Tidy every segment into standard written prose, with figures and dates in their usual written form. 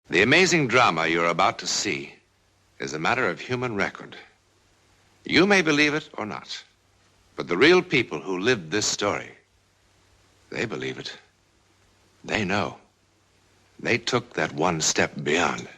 The amazing drama you're about to see is a matter of human record. You may believe it or not, but the real people who lived this story, they believe it. They know. They took that one step beyond.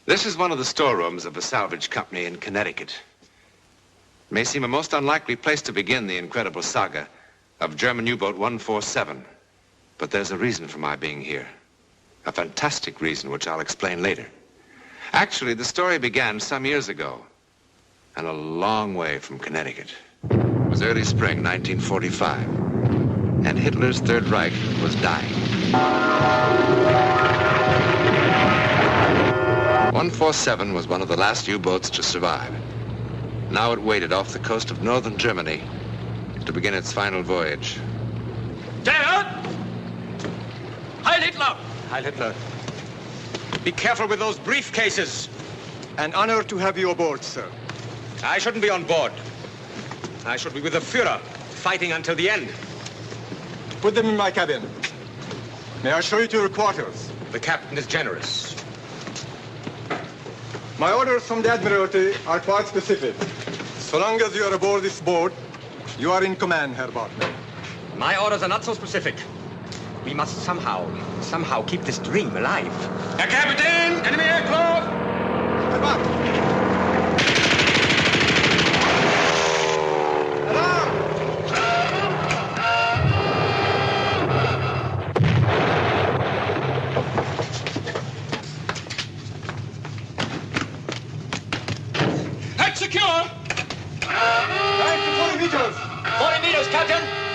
This is one of the storerooms of a salvage company in Connecticut. It may seem a most unlikely place to begin the incredible saga of German U-boat 147, but there's a reason for my being here. A fantastic reason, which I'll explain later. Actually, the story began some years ago, and a long way from Connecticut. It was early spring 1945, and Hitler's Third Reich was dying. 147 was one of the last U-boats to survive. Now it waited off the coast of northern Germany to begin its final voyage. Dad! Heil Hitler! Heil Hitler. Be careful with those briefcases. An honor to have you aboard, sir. I shouldn't be on board. I should be with the Führer, fighting until the end. Put them in my cabin. May I show you to your quarters? The captain is generous. My orders from the Admiralty are quite specific. So long as you are aboard this boat, you are in command, Herr Bartman. My orders are not so specific. We must somehow keep this dream alive. Herr Kapitän, enemy aircraft! Herr Bartman!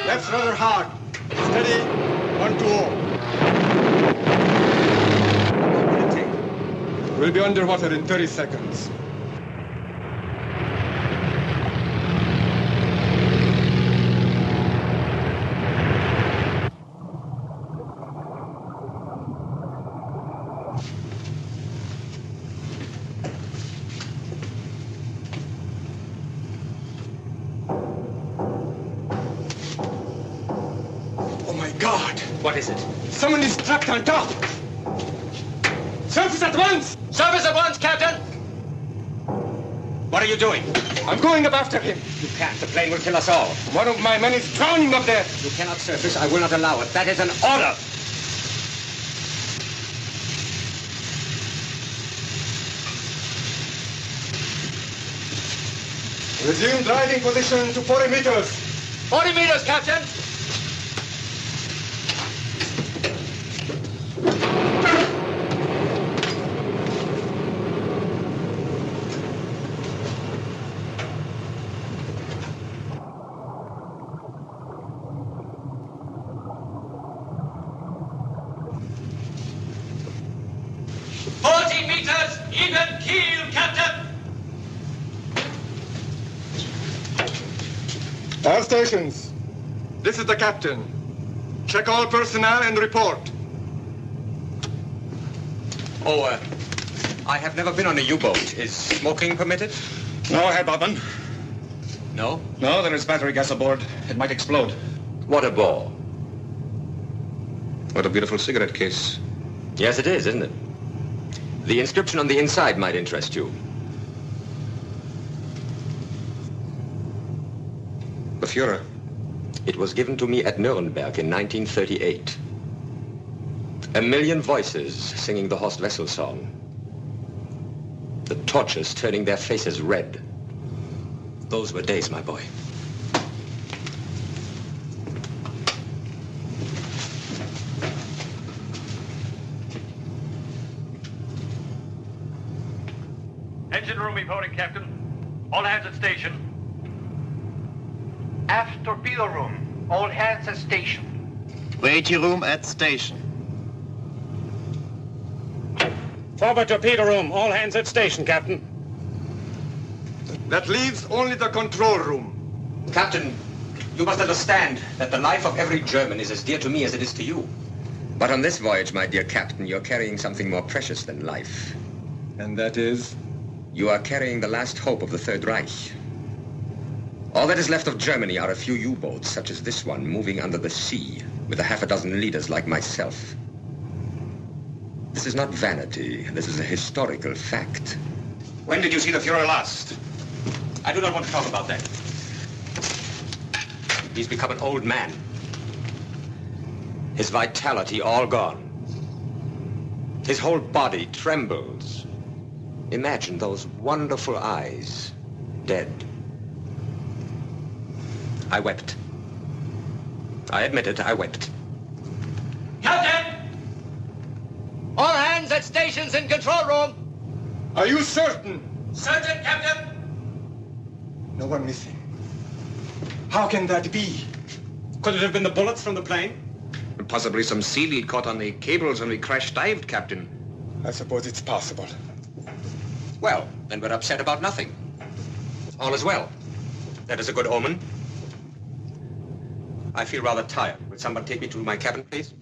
That's rather hard. Steady. 1 to 0. We'll be underwater in 30 seconds. What is it? Someone is trapped on top! Surface at once! Surface at once, Captain! What are you doing? I'm going up after him. You can't. The plane will kill us all. One of my men is drowning up there. You cannot surface. I will not allow it. That is an order. Resume driving position to 40 meters. 40 meters, Captain! All stations. This is the captain. Check all personnel and report. Oh, I have never been on a U-boat. Is smoking permitted? No, Herr Bartman. No? No, there is battery gas aboard. It might explode. What a ball. What a beautiful cigarette case. Yes, it is, isn't it? The inscription on the inside might interest you. The Führer. It was given to me at Nuremberg in 1938. A million voices singing the Horst Wessel song. The torches turning their faces red. Those were days, my boy. Engine room reporting, Captain. All hands at station. Aft torpedo room. All hands at station. Waiting room at station. Forward torpedo room. All hands at station, Captain. That leaves only the control room. Captain, you must understand that the life of every German is as dear to me as it is to you. But on this voyage, my dear Captain, you're carrying something more precious than life. And that is? You are carrying the last hope of the Third Reich. All that is left of Germany are a few U-boats, such as this one, moving under the sea, with a half a dozen leaders like myself. This is not vanity. This is a historical fact. When did you see the Fuhrer last? I do not want to talk about that. He's become an old man. His vitality all gone. His whole body trembles. Imagine those wonderful eyes, dead. I wept. I admit it, I wept. Captain! All hands at stations in control room. Are you certain? Certain, Captain. No one missing. How can that be? Could it have been the bullets from the plane? Possibly some seaweed caught on the cables when we crash-dived, Captain. I suppose it's possible. Well, then we're upset about nothing. All is well. That is a good omen. I feel rather tired. Would someone take me to my cabin, please?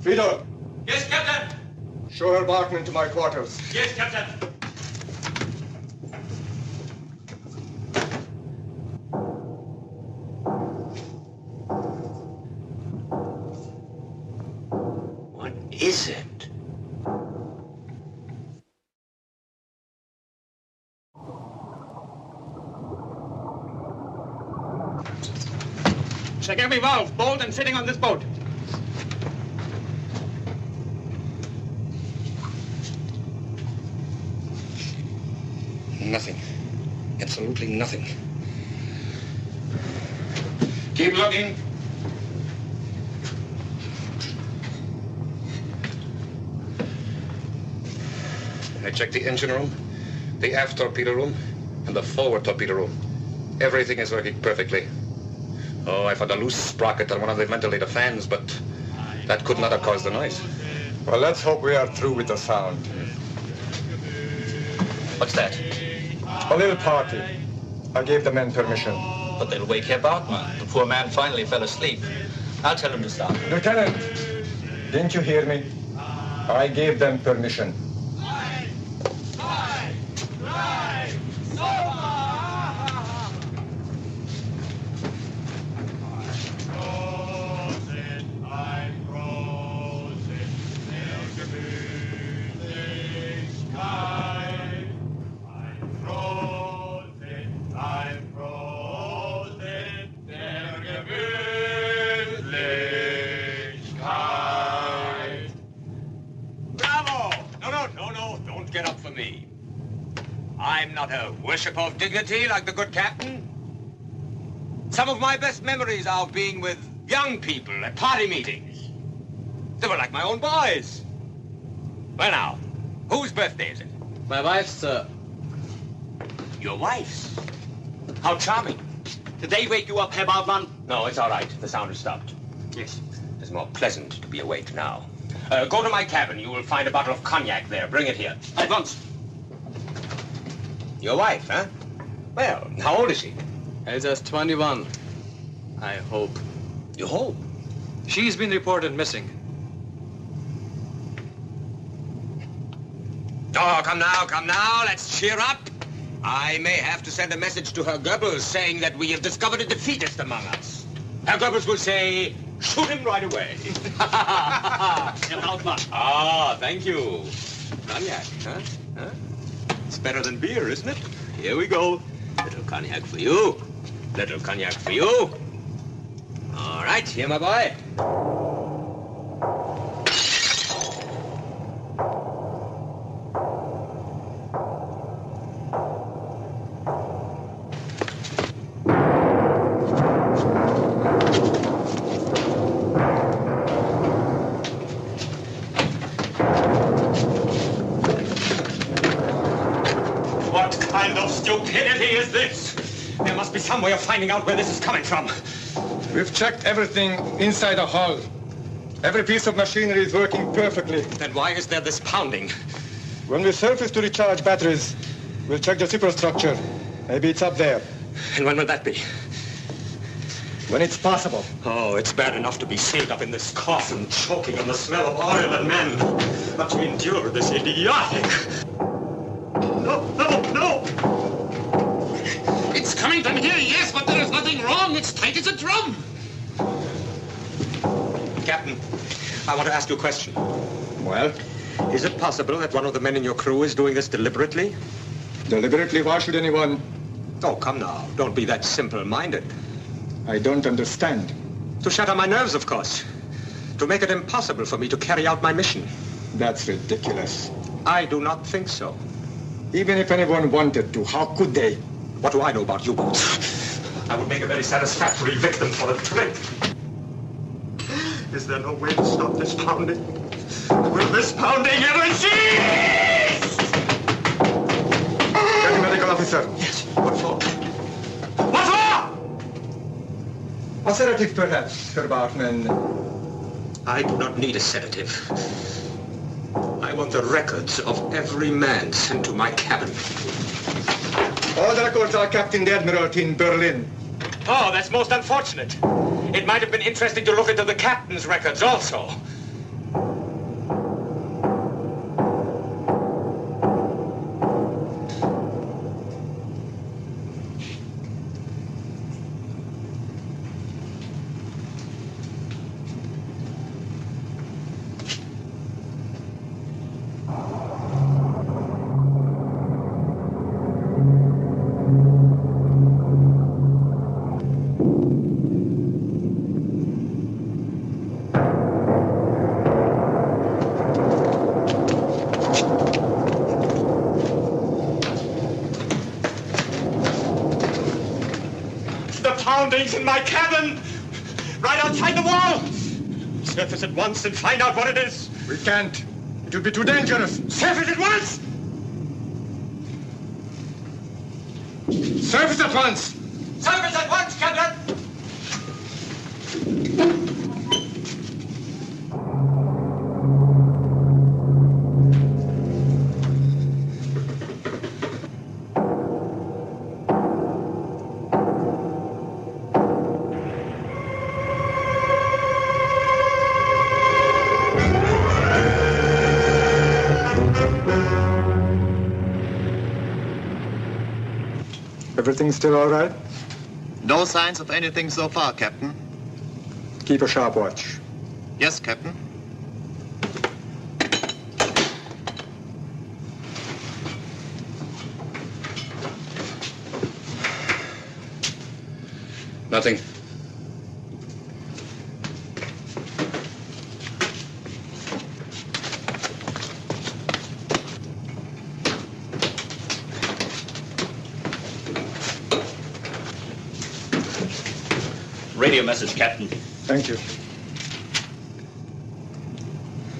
Frido, Yes, Captain. show her Bachman to my quarters. Yes, Captain. What is it? Check every valve, bolt, and fitting on this boat. Nothing. Absolutely nothing. Keep looking. I checked the engine room, the aft torpedo room, and the forward torpedo room. Everything is working perfectly. Oh, I found a loose sprocket on one of the ventilator fans, but that could not have caused the noise. Well, let's hope we are through with the sound. What's that? A little party. I gave the men permission. But they'll wake Herr Bartmann. The poor man finally fell asleep. I'll tell him to stop. Lieutenant, didn't you hear me? I gave them permission. Get up for me. I'm not a worshipper of dignity like the good captain. Some of my best memories are of being with young people at party meetings. They were like my own boys. Well now, whose birthday is it? My wife's, sir. Your wife's? How charming. Did they wake you up, Herr Bartmann? No, it's all right. The sound has stopped. Yes. It's more pleasant to be awake now. Go to my cabin. You will find a bottle of cognac there. Bring it here. At once. Your wife, huh? Well, how old is she? Elsa's 21. I hope. You hope? She's been reported missing. Oh, come now. Let's cheer up. I may have to send a message to Herr Goebbels saying that we have discovered a defeatist among us. Herr Goebbels will say, shoot him right away. Herr Hauptmann. Ah, thank you. Cognac, huh? It's better than beer, isn't it? Here we go. Little cognac for you. Little cognac for you. All right, here, my boy. Stupidity is this? There must be some way of finding out where this is coming from. We've checked everything inside the hull. Every piece of machinery is working perfectly. Then why is there this pounding? When we surface to recharge batteries, we'll check the superstructure. Maybe it's up there. And when will that be? When it's possible. Oh, it's bad enough to be sealed up in this coffin, choking on the smell of oil and men. But to endure this idiotic... No! It's coming from here, yes, but there is nothing wrong. It's tight as a drum. Captain, I want to ask you a question. Well? Is it possible that one of the men in your crew is doing this deliberately? Deliberately? Why should anyone... Oh, come now. Don't be that simple-minded. I don't understand. To shatter my nerves, of course. To make it impossible for me to carry out my mission. That's ridiculous. I do not think so. Even if anyone wanted to, how could they? What do I know about U-boats? I would make a very satisfactory victim for the trick. Is there no way to stop this pounding? Will this pounding ever cease? Get the medical officer. Yes. What for? What for? A sedative, perhaps, Herr Bartman. I do not need a sedative. I want the records of every man sent to my cabin. All the records are kept in the Admiralty in Berlin. Oh, that's most unfortunate. It might have been interesting to look into the captain's records also. Poundings in my cabin! Right outside the wall! Surface at once and find out what it is. We can't. It will be too dangerous. Surface at once! Surface at once! Surface at once, Captain! Everything still all right? No signs of anything so far, Captain. Keep a sharp watch. Yes, Captain. Nothing. Radio message, Captain. Thank you.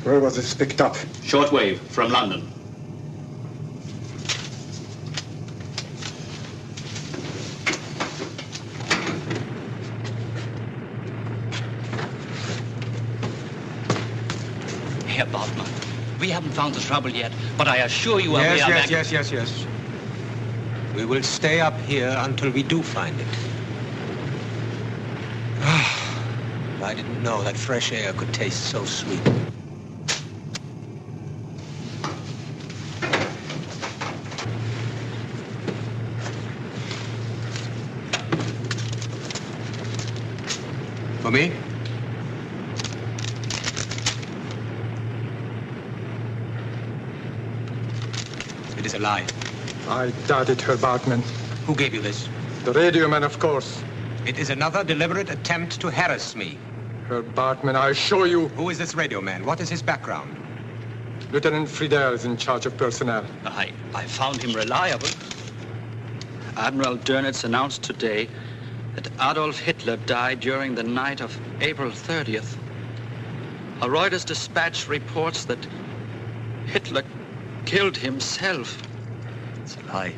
Where was this picked up? Shortwave from London. Herr Bartman, we haven't found the trouble yet, but I assure you Yes. We will stay up here until we do find it. I didn't know that fresh air could taste so sweet. For me? It is a lie. I doubt it, Herr Bartman. Who gave you this? The radio man, of course. It is another deliberate attempt to harass me. Herr Bartman, I assure you... Who is this radio man? What is his background? Lieutenant Friedel is in charge of personnel. I found him reliable. Admiral Dönitz announced today that Adolf Hitler died during the night of April 30th. A Reuters dispatch reports that Hitler killed himself. It's a lie.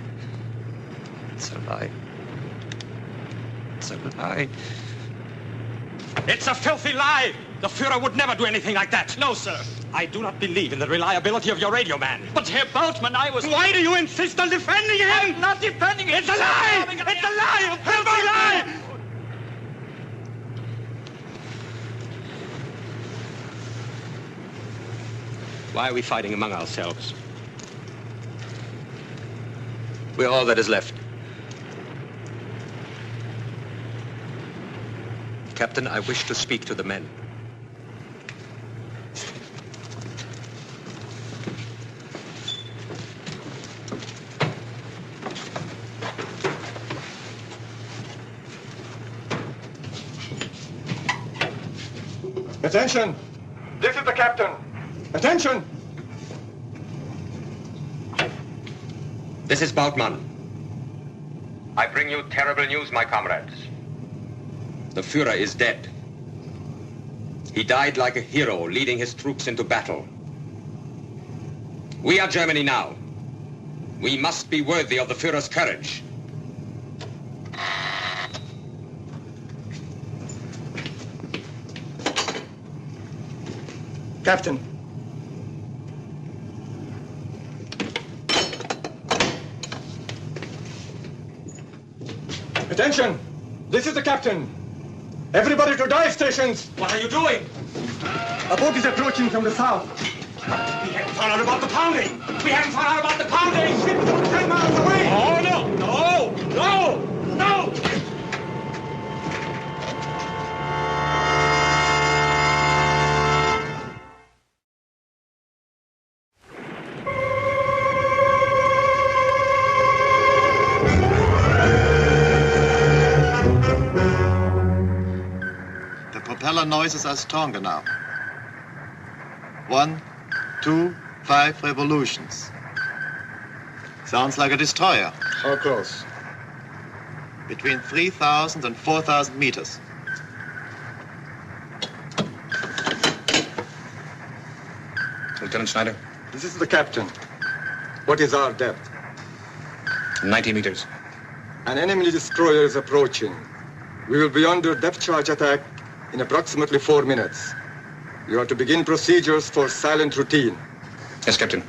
It's a lie. It's a lie. It's a filthy lie! The Fuhrer would never do anything like that. No, sir. I do not believe in the reliability of your radio man. But Herr Bautmann, I was... Why do you insist on defending him? I'm not defending him. It's a lie! It's a lie! A filthy lie! Why are we fighting among ourselves? We're all that is left. Captain, I wish to speak to the men. Attention! This is the captain. Attention! This is Bautmann. I bring you terrible news, my comrades. The Führer is dead. He died like a hero, leading his troops into battle. We are Germany now. We must be worthy of the Führer's courage. Captain. Attention! This is the captain. Everybody to dive stations! What are you doing? A boat is approaching from the south. We haven't found out about the pounding. We haven't found out about the pounding. Ship 10 miles away! Oh, no! No! No! No! Propeller noises are stronger now. 1, 2, 5 revolutions. Sounds like a destroyer. How close? Between 3,000 and 4,000 meters. Lieutenant Schneider, This is the captain. What is our depth? 90 meters. An enemy destroyer is approaching. We will be under depth charge attack in approximately 4 minutes. You are to begin procedures for silent routine. Yes, Captain.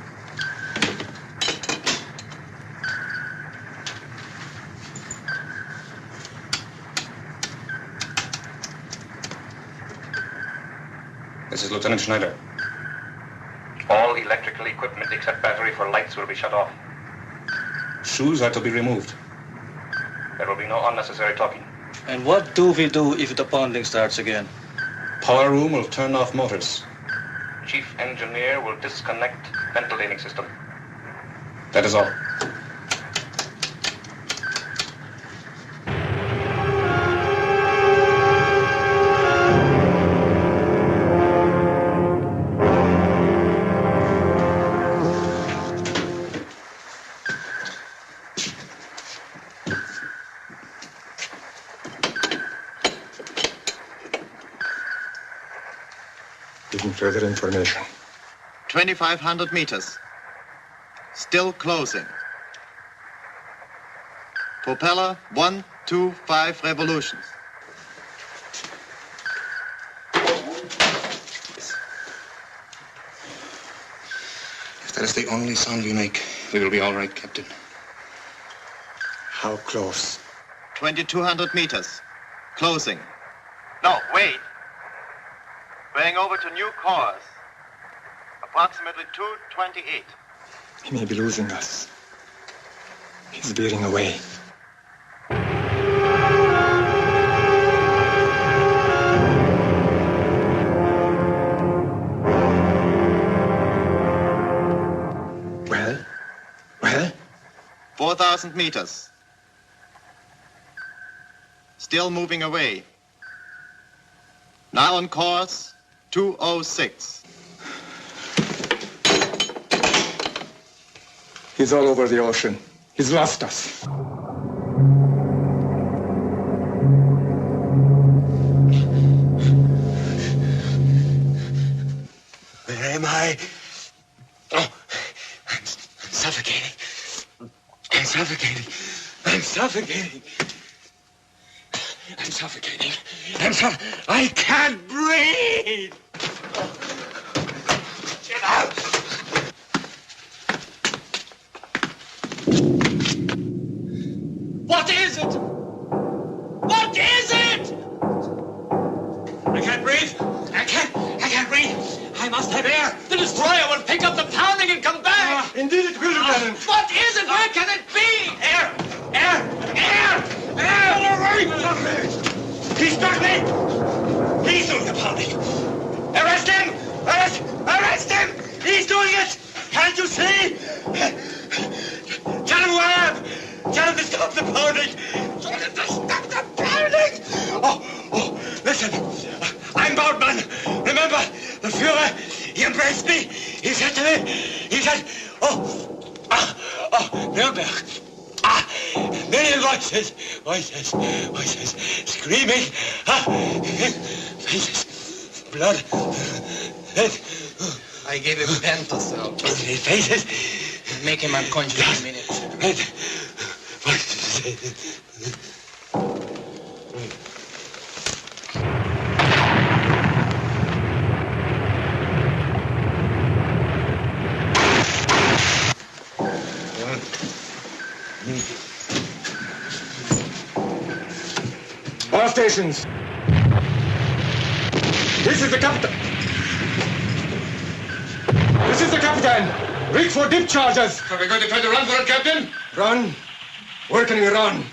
This is Lieutenant Schneider. All electrical equipment except battery for lights will be shut off. Shoes are to be removed. There will be no unnecessary talking. And what do we do if the pounding starts again? Power room will turn off motors. Chief engineer will disconnect ventilating system. That is all. Giving further information. 2,500 meters. Still closing. Propeller 1, 2, 5 revolutions. If that is the only sound we make, we will be all right, Captain. How close? 2,200 meters. Closing. No, wait. Going over to new course. Approximately 228. He may be losing us. He's veering away. Well? 4,000 meters. Still moving away. Now on course 206. He's all over the ocean. He's lost us. Where am I? Oh, I'm suffocating. I'm suffocating. I'm suffocating. I'm suffocating. I can't breathe. Get out. What is it? What is it? I can't breathe. I can't breathe. I must must have air. The destroyer will pick up the pounding and come back. Indeed it will, Lieutenant. What is it? Where can it be? Air! He struck me! He's doing the pounding. Arrest him! Arrest him! He's doing it! Can't you see? Tell him who I am! Tell him to stop the pounding! Tell him to stop the pounding! Oh, listen. I'm Bautmann. Remember, the Führer, he embraced me. He said to me, Nürnberg. Million voices, screaming, faces, blood, I gave him Pantosol. Faces. Make him unconscious in a minute. All stations. This is the captain. This is the captain. Reach for dip charges. Are we going to try to run for it, Captain? Run? Where can we run?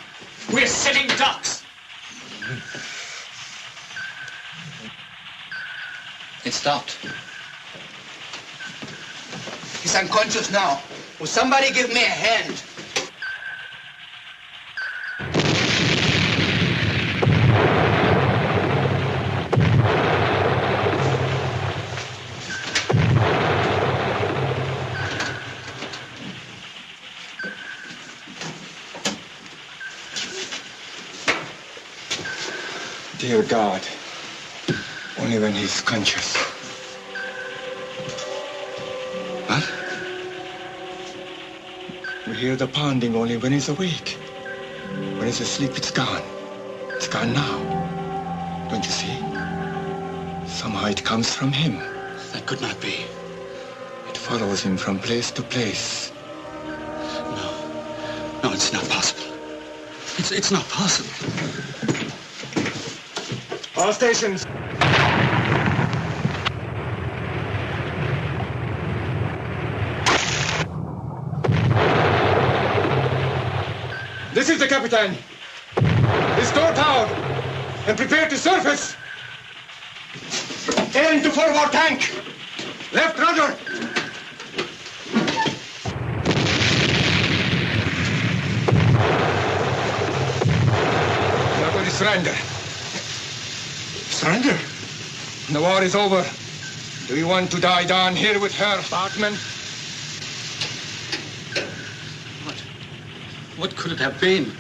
We're sitting ducks. It stopped. He's unconscious now. Will somebody give me a hand? Dear God, only when he's conscious. What? We hear the pounding only when he's awake. When he's asleep, it's gone. It's gone now. Don't you see? Somehow it comes from him. That could not be. It follows him from place to place. No, it's not possible. It's not possible. All stations. This is the captain. Restore power and prepare to surface. Air into forward tank. Left rudder. We are going to surrender. Surrender? The war is over. Do you want to die down here with her, Bautmann? What could it have been?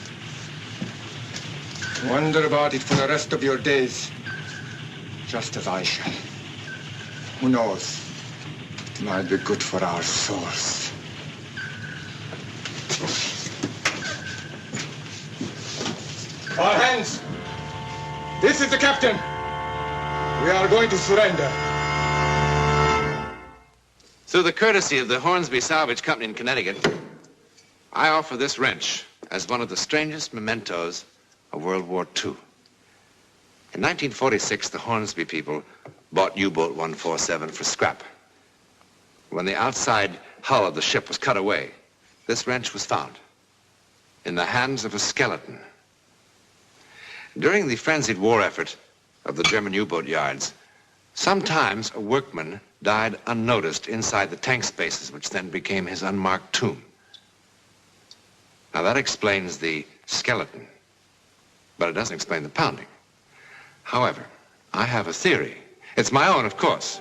Wonder about it for the rest of your days. Just as I shall. Who knows? It might be good for our souls. All hands! This is the captain. We are going to surrender. Through the courtesy of the Hornsby Salvage Company in Connecticut, I offer this wrench as one of the strangest mementos of World War II. In 1946, the Hornsby people bought U-boat 147 for scrap. When the outside hull of the ship was cut away, this wrench was found in the hands of a skeleton. During the frenzied war effort of the German U-boat yards, sometimes a workman died unnoticed inside the tank spaces, which then became his unmarked tomb. Now that explains the skeleton, but it doesn't explain the pounding. However, I have a theory. It's my own, of course.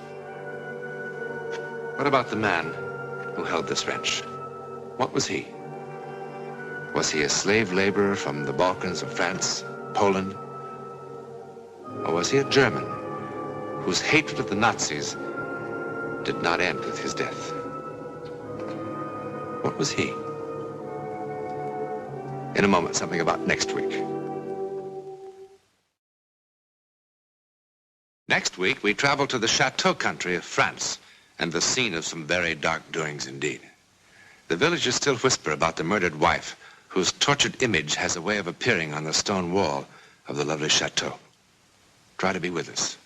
What about the man who held this wrench? What was he? Was he a slave laborer from the Balkans of France, Poland? Or was he a German whose hatred of the Nazis did not end with his death? What was he? In a moment, something about next week. Next week, we travel to the chateau country of France and the scene of some very dark doings indeed. The villagers still whisper about the murdered wife, whose tortured image has a way of appearing on the stone wall of the lovely chateau. Try to be with us.